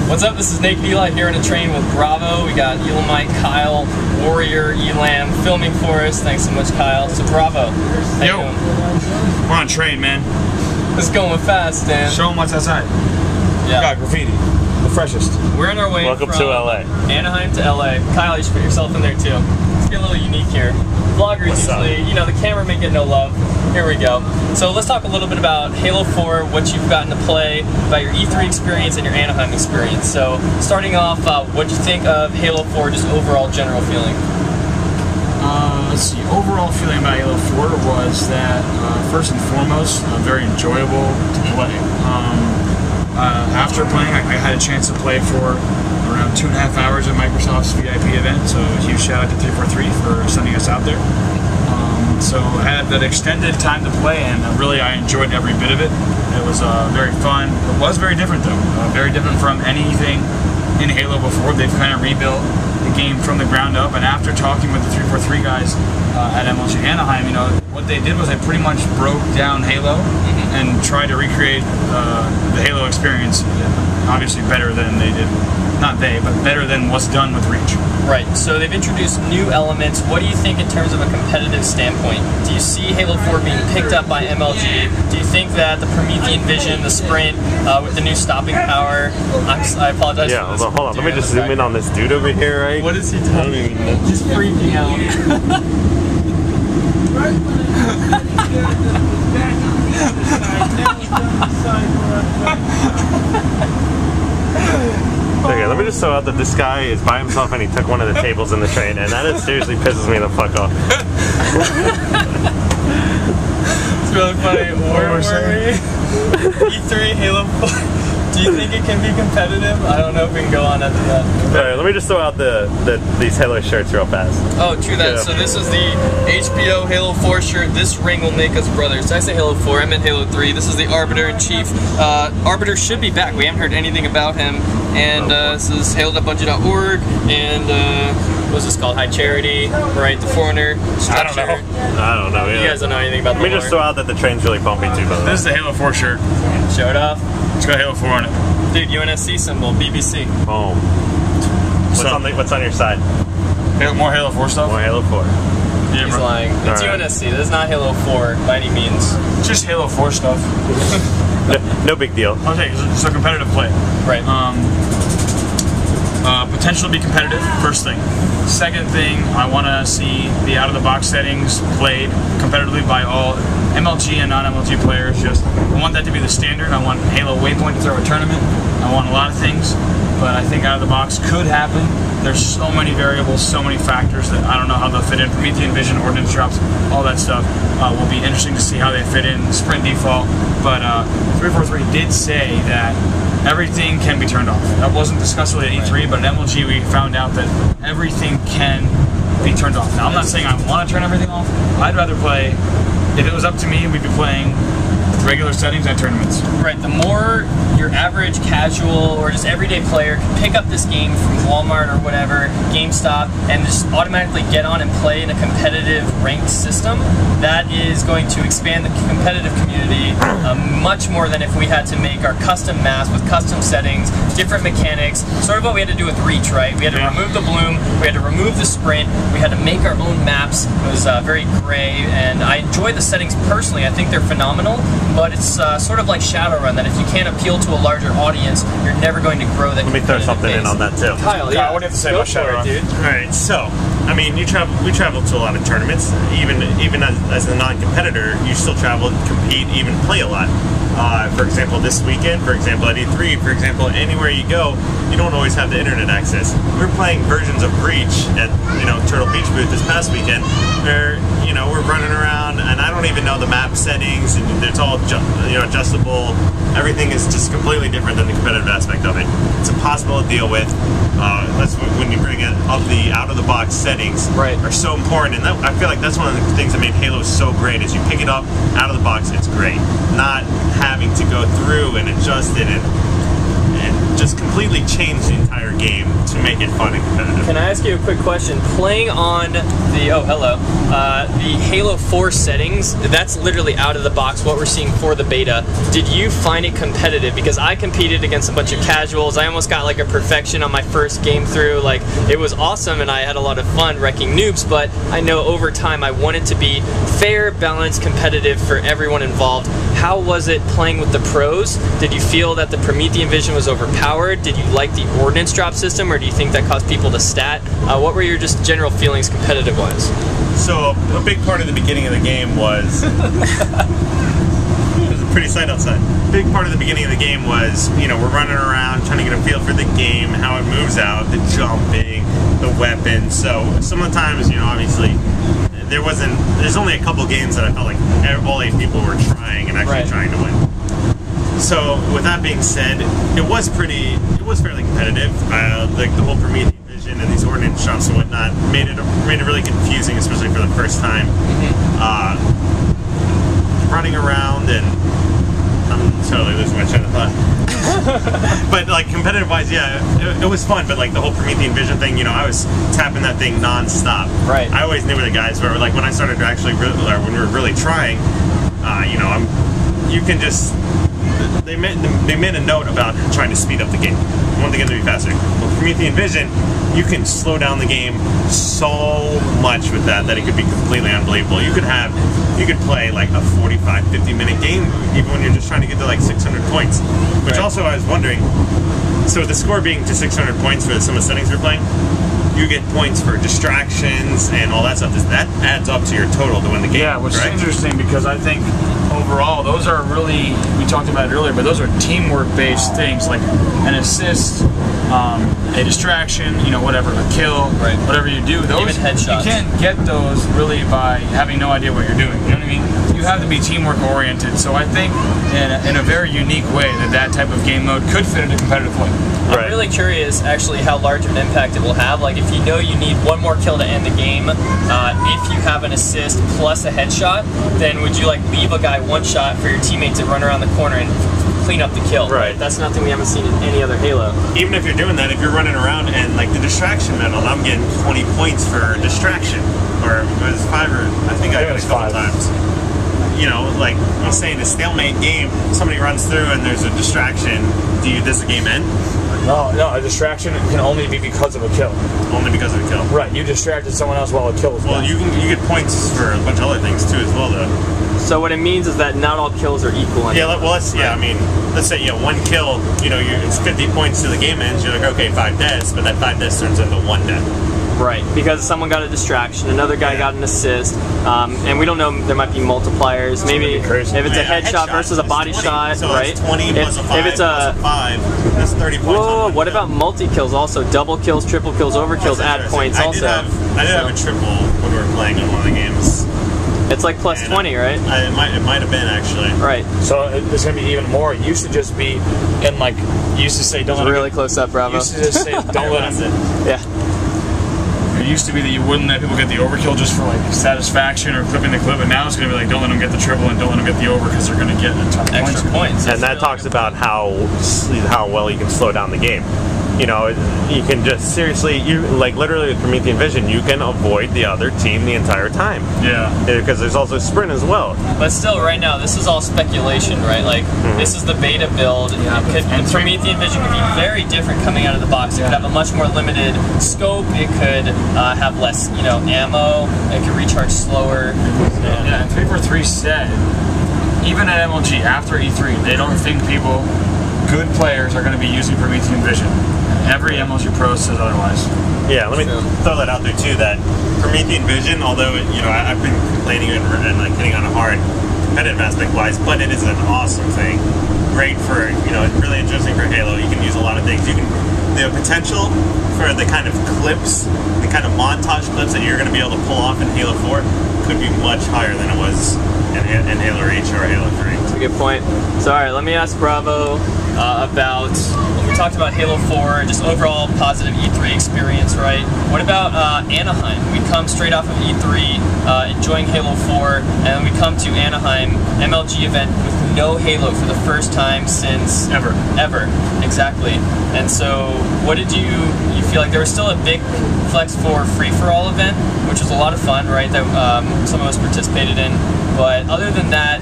What's up? This is Nak3d Eli here in a train with Bravo. We got Elamite, Kyle, Warrior, Elam filming for us. Thanks so much, Kyle. So Bravo, how you doing? We're on train, man. It's going fast, Dan. Show them what's outside. Yeah. We got graffiti, the freshest. We're on our way Welcome from to LA. Anaheim to LA. Kyle, you should put yourself in there too. Let's get a little unique here. Vloggers usually, you know, the camera may get no love. Here we go. So let's talk a little bit about Halo 4, what you've gotten to play, about your E3 experience and your Anaheim experience. So starting off, what'd you think of Halo 4, just overall general feeling? Let's see, overall feeling about Halo 4 was that, first and foremost, very enjoyable to play. After playing, I had a chance to play for around 2.5 hours at Microsoft's VIP event, so a huge shout out to 343 for sending us out there. So I had that extended time to play, and really I enjoyed every bit of it. It was very fun. It was very different though, very different from anything in Halo before. They've kind of rebuilt the game from the ground up, and after talking with the 343 guys at MLG Anaheim, you know, what they did was they pretty much broke down Halo and tried to recreate the Halo experience, obviously better than they did. Not they, but better than what's done with Reach. Right, so they've introduced new elements. What do you think in terms of a competitive standpoint? Do you see Halo 4 being picked up by MLG? Do you think that the Promethean vision, the sprint, with the new stopping power, I apologize for this. Yeah, hold on, let me just zoom in on this dude over here, right? What is he doing? I don't even know. He's freaking out. Okay, let me just throw out that this guy is by himself and he took one of the tables in the train, and that seriously pisses me the fuck off. It's really funny. Where were we? E3, Halo 4. Do you think it can be competitive? I don't know if we can go on after that. Alright, let me just throw out these Halo shirts real fast. Oh, true that. Yeah. So this is the HBO Halo 4 shirt. This ring will make us brothers. Did I say Halo 4? I meant Halo 3. This is the Arbiter-in-Chief. Arbiter should be back. We haven't heard anything about him. And this is halo.budget.org. And what's this called? High Charity. Right, the Foreigner. I don't know. I don't know. Yeah. You guys don't know anything about the Let me just throw out that the train's really bumpy too, by the way. This is the Halo 4 shirt. Show it off. It's got Halo 4 on it. Dude, UNSC symbol, BBC. Boom. What's on your side? More Halo 4 stuff? More Halo 4. Yeah, He's bro. lying. It's UNSC. This is not Halo 4 by any means. Just Halo 4 stuff. No big deal. Okay, it's a competitive play. Right. Potentially be competitive, first thing. Second thing, I want to see the out-of-the-box settings played competitively by all MLG and non-MLG players. I want that to be the standard. I want Halo Waypoint to throw a tournament. I want a lot of things, but I think out-of-the-box could happen. There's so many variables, so many factors that I don't know how they'll fit in. Promethean vision, ordnance drops, all that stuff will be interesting to see how they fit in. Sprint default, but 343 did say that everything can be turned off. That wasn't discussed really at E3, but at MLG we found out that everything can be turned off. Now I'm not saying I want to turn everything off. I'd rather play, if it was up to me, we'd be playing regular settings and tournaments. Right, the more your average casual or just everyday player can pick up this game from Walmart or whatever, GameStop, and just automatically get on and play in a competitive ranked system, that is going to expand the competitive community much more than if we had to make our custom maps with custom settings, different mechanics, sort of what we had to do with Reach, right? We had to remove the bloom, we had to remove the sprint, we had to make our own maps. It was very gray, and I enjoy the settings personally. I think they're phenomenal, but it's sort of like Shadowrun, that if you can't appeal to a larger audience, you're never going to grow that. Let me throw something in on that too. Kyle, yeah, what do you have to say about Shadowrun? Dude. Alright, so, I mean, we travel to a lot of tournaments. Even as a non-competitor, you still travel, compete, even play a lot. For example, this weekend, for example, at E3, for example, anywhere you go, you don't always have the internet access. We're playing versions of Breach at, Turtle Beach booth this past weekend, where, we're running around, and I don't even know the map settings, and it's all, adjustable. Everything is just completely different than the competitive aspect of it. It's impossible to deal with. That's when you bring up the out-of-the-box settings are so important, and I feel like that's one of the things that made Halo so great, is you pick it up out of the box, it's great. Not having to go through and adjust it and just completely changed the entire game to make it fun and competitive. Can I ask you a quick question? Playing on the the Halo 4 settings, that's literally out of the box what we're seeing for the beta. Did you find it competitive? Because I competed against a bunch of casuals. I almost got like a perfection on my first game through. Like, it was awesome and I had a lot of fun wrecking noobs, but I know over time I wanted to be fair, balanced, competitive for everyone involved. How was it playing with the pros? Did you feel that the Promethean vision was overpowered? Did you like the ordnance drop system, or do you think that caused people to stat? What were your just general feelings competitive-wise? So a big part of the beginning of the game was it was a pretty sight outside. A big part of the beginning of the game was, you know, we're running around trying to get a feel for the game, how it moves out, the jumping, the weapons. So sometimes, you know, obviously there's only a couple games that I felt like all 8 people were trying and actually trying to win. So with that being said, it was fairly competitive. Like the whole Promethean vision and these ordnance shops and whatnot made it really confusing, especially for the first time. Running around, and I'm totally losing my train of thought. But like competitive wise, yeah, it was fun. But like the whole Promethean vision thing, you know, I was tapping that thing non-stop. Right. I always knew where the guys were. Like when I started to actually, when we were really trying, you know, you can just. They made a note about trying to speed up the game. I want the game to be faster. With Promethean Vision, you can slow down the game so much with that it could be completely unbelievable. You could play like a 45, 50-minute game even when you're just trying to get to like 600 points. Which also I was wondering, so the score being to 600 points for some of the settings we're playing, you get points for distractions and all that stuff. That adds up to your total to win the game. Yeah, which is interesting because I think overall those are really, we talked about it earlier, but those are teamwork-based things, like an assist, a distraction, you know, whatever, a kill, whatever you do. Those, even headshots. You can't get those really by having no idea what you're doing. You know what I mean? You have to be teamwork-oriented. So I think in a very unique way that type of game mode could fit into competitive play. I'm really curious, actually, how large of an impact it will have. Like, if you know you need one more kill to end the game, if you have an assist plus a headshot, then would you like leave a guy one shot for your teammate to run around the corner and clean up the kill? Right. That's nothing we haven't seen in any other Halo. Even if you're doing that, if you're running around and like the distraction medal, I'm getting 20 points for distraction, or it was 5 or I think I got it a couple times. You know, like I'm saying, a stalemate game, somebody runs through and there's a distraction. Does the game end? No, a distraction can only be because of a kill. Only because of a kill. Right, you distracted someone else while a kill was Well, you get points for a bunch of other things too as well, though. So what it means is that not all kills are equal. Yeah, well, I mean, let's say, one kill, you know, it's 50 points to the game ends. You're like, okay, 5 deaths, but that 5 deaths turns into 1 death. Right, because someone got a distraction, another guy got an assist, and we don't know, there might be multipliers. Maybe if it's a headshot versus a body shot, so right? It's 20 plus a 5 if it's a 5, that's 30 points. Whoa, what about multi-kills also? Double kills, triple kills, overkills add points also. I did have a triple when we were playing in one of the games. It's like plus 20, right? It might have been, actually. Right. So it's going to be even more. It used to just be in, like, you used to say don't let him really close up, Bravo. Used to just say don't let him. Yeah. It used to be that you wouldn't let people get the overkill just for like satisfaction or clipping the clip, and now it's going to be like don't let them get the triple and don't let them get the over because they're going to get a ton of extra points. And that talks about how well you can slow down the game. You know, you can just seriously, literally with Promethean Vision, you can avoid the other team the entire time. Yeah. Because there's also sprint as well. But still, right now, this is all speculation, right? Like, this is the beta build. And Promethean Vision could be very different coming out of the box. It could have a much more limited scope. It could have less, ammo. It could recharge slower. Yeah, and 343 said, even at MLG, after E3, they don't think good players are going to be using Promethean Vision. Every MLG Pro says otherwise. Yeah, let me throw that out there too, that Promethean Vision, although, I've been complaining and like hitting on a hard competitive aspect wise, but it is an awesome thing. Great for, really interesting for Halo. You can use a lot of things. The potential for the kind of clips, the kind of montage clips that you're going to be able to pull off in Halo 4 could be much higher than it was in Halo Reach or Halo 3. That's a good point. So, all right, let me ask Bravo about, we talked about Halo 4, just overall positive E3 experience, right? What about Anaheim? We come straight off of E3, enjoying Halo 4, and we come to Anaheim, MLG event with no Halo for the first time since Ever. Exactly. And so, what did you feel like? There was still a big Flex 4 free-for-all event, which was a lot of fun, right? That some of us participated in. But other than that,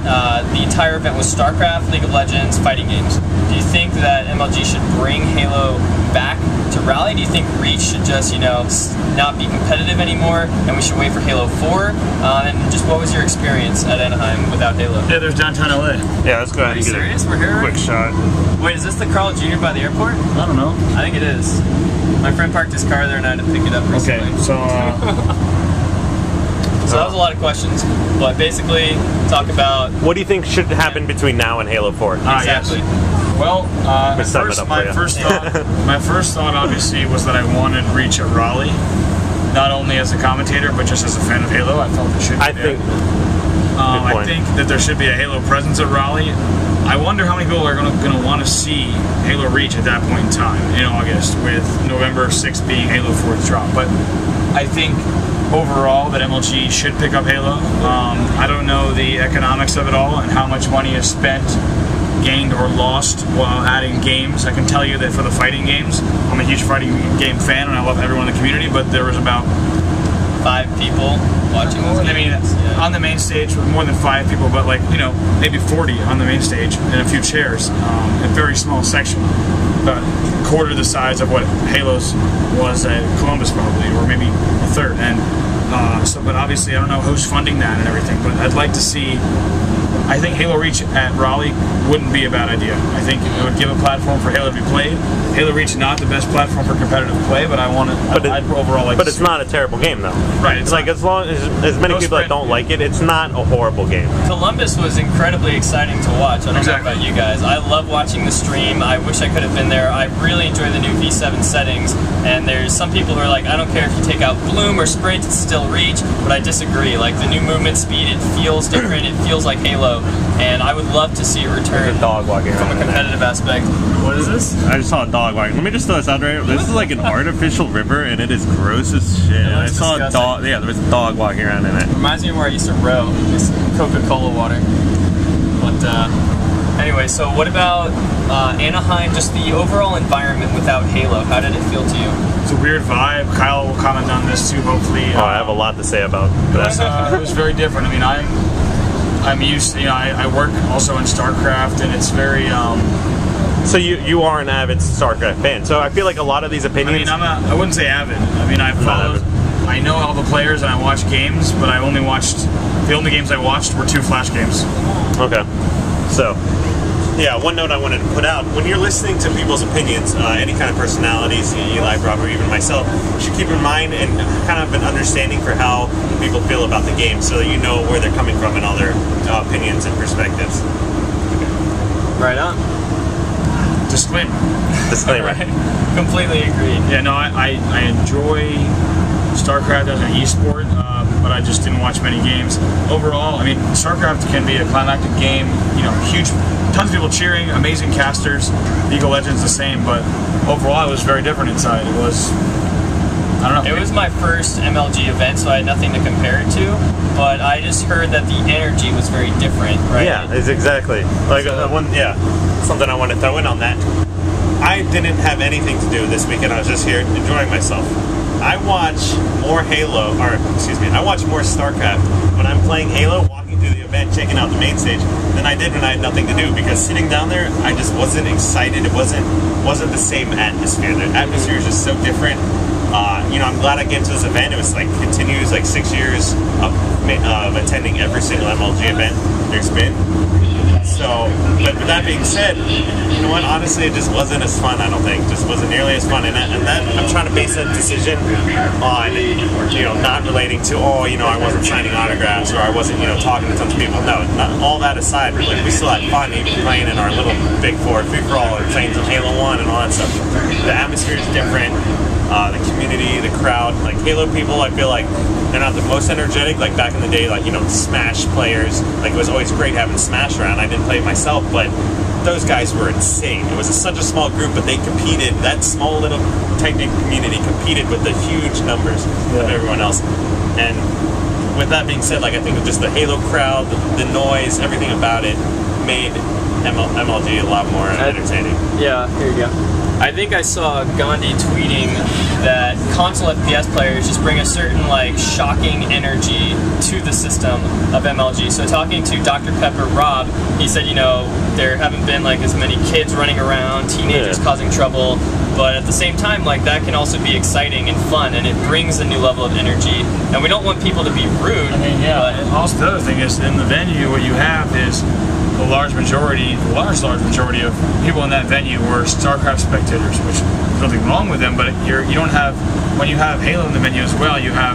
the entire event was StarCraft, League of Legends, fighting games. Do you think that MLG should bring Halo back to Raleigh? Do you think Reach should just, not be competitive anymore, and we should wait for Halo 4? And just what was your experience at Anaheim without Halo? Yeah, there's downtown LA. Yeah, let's go ahead and get serious? We're here, quick shot. Wait, is this the Carl Jr. by the airport? I don't know. I think it is. My friend parked his car there and I had to pick it up recently. Okay, so so that was a lot of questions, but basically talk about What do you think should happen between now and Halo 4? exactly. Yes. Well, my first thought obviously was that I wanted Reach at Raleigh, not only as a commentator but just as a fan of Halo. I felt it should be there. I think that there should be a Halo presence at Raleigh. I wonder how many people are going to want to see Halo Reach at that point in time in August, with November 6th being Halo 4's drop. But I think overall that MLG should pick up Halo. I don't know the economics of it all and how much money is spent, gained, or lost while adding games. I can tell you that for the fighting games, I'm a huge fighting game fan and I love everyone in the community, but there was about 5 people watching those games. On the main stage, more than 5 people, but maybe 40 on the main stage and a few chairs, a very small section, about quarter the size of what Halo's was at Columbus probably, or maybe a third. And but obviously I don't know who's funding that and everything, but I'd like to see. I think Halo Reach at Raleigh wouldn't be a bad idea. I think it would give a platform for Halo to be played. Halo Reach not the best platform for competitive play, but I'd overall like. But it's not a terrible game though. Right. It's like as long as many people that don't like it, it's not a horrible game. Columbus was incredibly exciting to watch. I don't know about you guys. I love watching the stream. I wish I could have been there. I really enjoy the new V7 settings. And there's some people who are like, I don't care if you take out Bloom or Sprint, it's still Reach. But I disagree. Like the new movement speed, it feels different. It feels like Halo. And I would love to see it return a dog walking from a competitive aspect. What is this? I just saw a dog walking. Let me just throw this out right here. This is like an artificial river, and it is gross as shit. I saw a dog. Yeah, there was a dog walking around in it. Reminds me of where I used to row. This Coca-Cola water. But anyway, so what about Anaheim? Just the overall environment without Halo. How did it feel to you? It's a weird vibe. Kyle will comment on this too. Hopefully. I have a lot to say about that. It was very different. I mean, I'm used to, I work also in StarCraft, and it's very, So you are an avid StarCraft fan, so I feel like a lot of these opinions... I wouldn't say avid. I mean, I know all the players and I watch games, but the only games I watched were 2 Flash games. Okay. So, yeah, one note I wanted to put out, when you're listening to people's opinions, any kind of personalities, Eli, Rob, or even myself, you should keep in mind and kind of an understanding for how people feel about the game so that you know where they're coming from and all their opinions and perspectives. Right on. Disclaimer. Right. Completely agreed. Yeah, no, I enjoy StarCraft as an esport, but I just didn't watch many games. Overall, I mean, StarCraft can be a climactic game, huge, tons of people cheering, amazing casters. League of Legends the same, but overall it was very different inside. It was, I don't know. It was my first MLG event, so I had nothing to compare it to, but I just heard that the energy was very different, right? Yeah, it's exactly. Like, something I want to throw in on that. I didn't have anything to do this weekend. I was just here enjoying myself. I watch more I watch more StarCraft when I'm playing Halo, walking through the event, checking out the main stage, than I did when I had nothing to do, because sitting down there, I just wasn't excited. It wasn't the same atmosphere. The atmosphere is just so different. I'm glad I came to this event. It was continues 6 years of attending every single MLG event there's been. So, but with that being said, you know what? Honestly, it just wasn't as fun. I don't think, just wasn't nearly as fun. And that I'm trying to base that decision on, not relating to I wasn't signing autographs or I wasn't talking to tons of people. No, not all that aside. We still had fun even playing in our little Big Four free for all and playing some Halo 1 and all that stuff. The atmosphere is different. The community, the crowd, Halo people, I feel like they're not the most energetic, back in the day, Smash players, it was always great having Smash around. I didn't play it myself, but those guys were insane. It was such a small group, but they competed, that small little tight-knit community competed with the huge numbers of everyone else. And with that being said, I think just the Halo crowd, the noise, everything about it, made MLG a lot more entertaining. Yeah, here you go. I think I saw Gandhi tweeting that console FPS players just bring a certain like shocking energy to the system of MLG. So talking to Dr. Pepper Rob, he said, you know, there haven't been like as many kids running around, teenagers causing trouble, but at the same time, like that can also be exciting and fun, and it brings a new level of energy. And we don't want people to be rude. I mean, yeah. And also, the other thing is, in the venue, what you have is a large majority of people in that venue were StarCraft spectators, which there's nothing wrong with them, but you don't have, when you have Halo in the venue as well, you had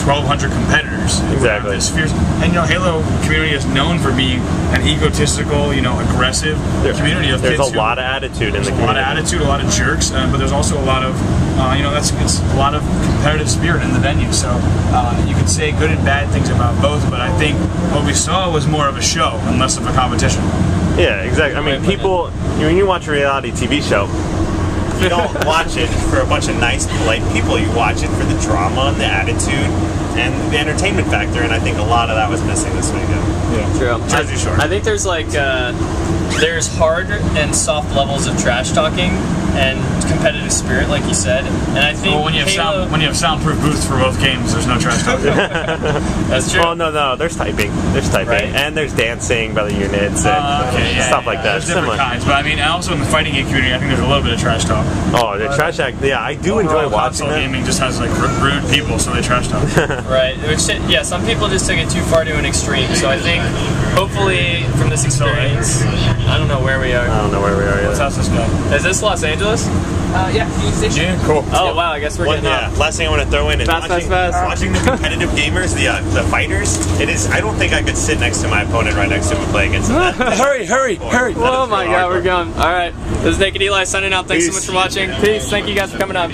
1,200 competitors. Exactly. And you know, Halo community is known for being an egotistical, you know, aggressive community of kids. There's a lot of attitude in the community. A lot of attitude, a lot of jerks, but there's also a lot of, you know, it's a lot of competitive spirit in the venue. So you can say good and bad things about both, but I think what we saw was more of a show and less of a competition. Yeah, exactly. I mean, people, when you watch a reality TV show, you don't watch it for a bunch of nice, polite people. You watch it for the drama and the attitude and the entertainment factor, and I think a lot of that was missing this weekend. Yeah, true. Jersey Shore. I think there's like there's hard and soft levels of trash talking and competitive spirit, like you said. And I think when you have soundproof booths for both games, there's no trash talking. That's true. Well, no, there's typing. There's typing, right. And there's dancing by the units and stuff like that. There's different kinds, but I mean, also in the fighting game community, I think there's a little bit of trash talk. Oh, the trash talk. Yeah, I do enjoy watching that. Gaming just has like rude people, so they trash talk. Right. Which, yeah, some people just took it too far to an extreme. So I think, hopefully, from this experience, I don't know where we are. I don't know where we are yet. Let's ask this guy. Is this Los Angeles? Yeah, Union Station. Yeah, cool. Oh wow, I guess we're getting up. Last thing I want to throw in is Fast. watching the competitive gamers, the fighters. It is. I don't think I could sit next to my opponent right next to him and play against him. Hurry! Oh my god, we're going. All right, this is Nak3d Eli signing out. Thanks so much for watching. Peace. Thank you guys for coming on.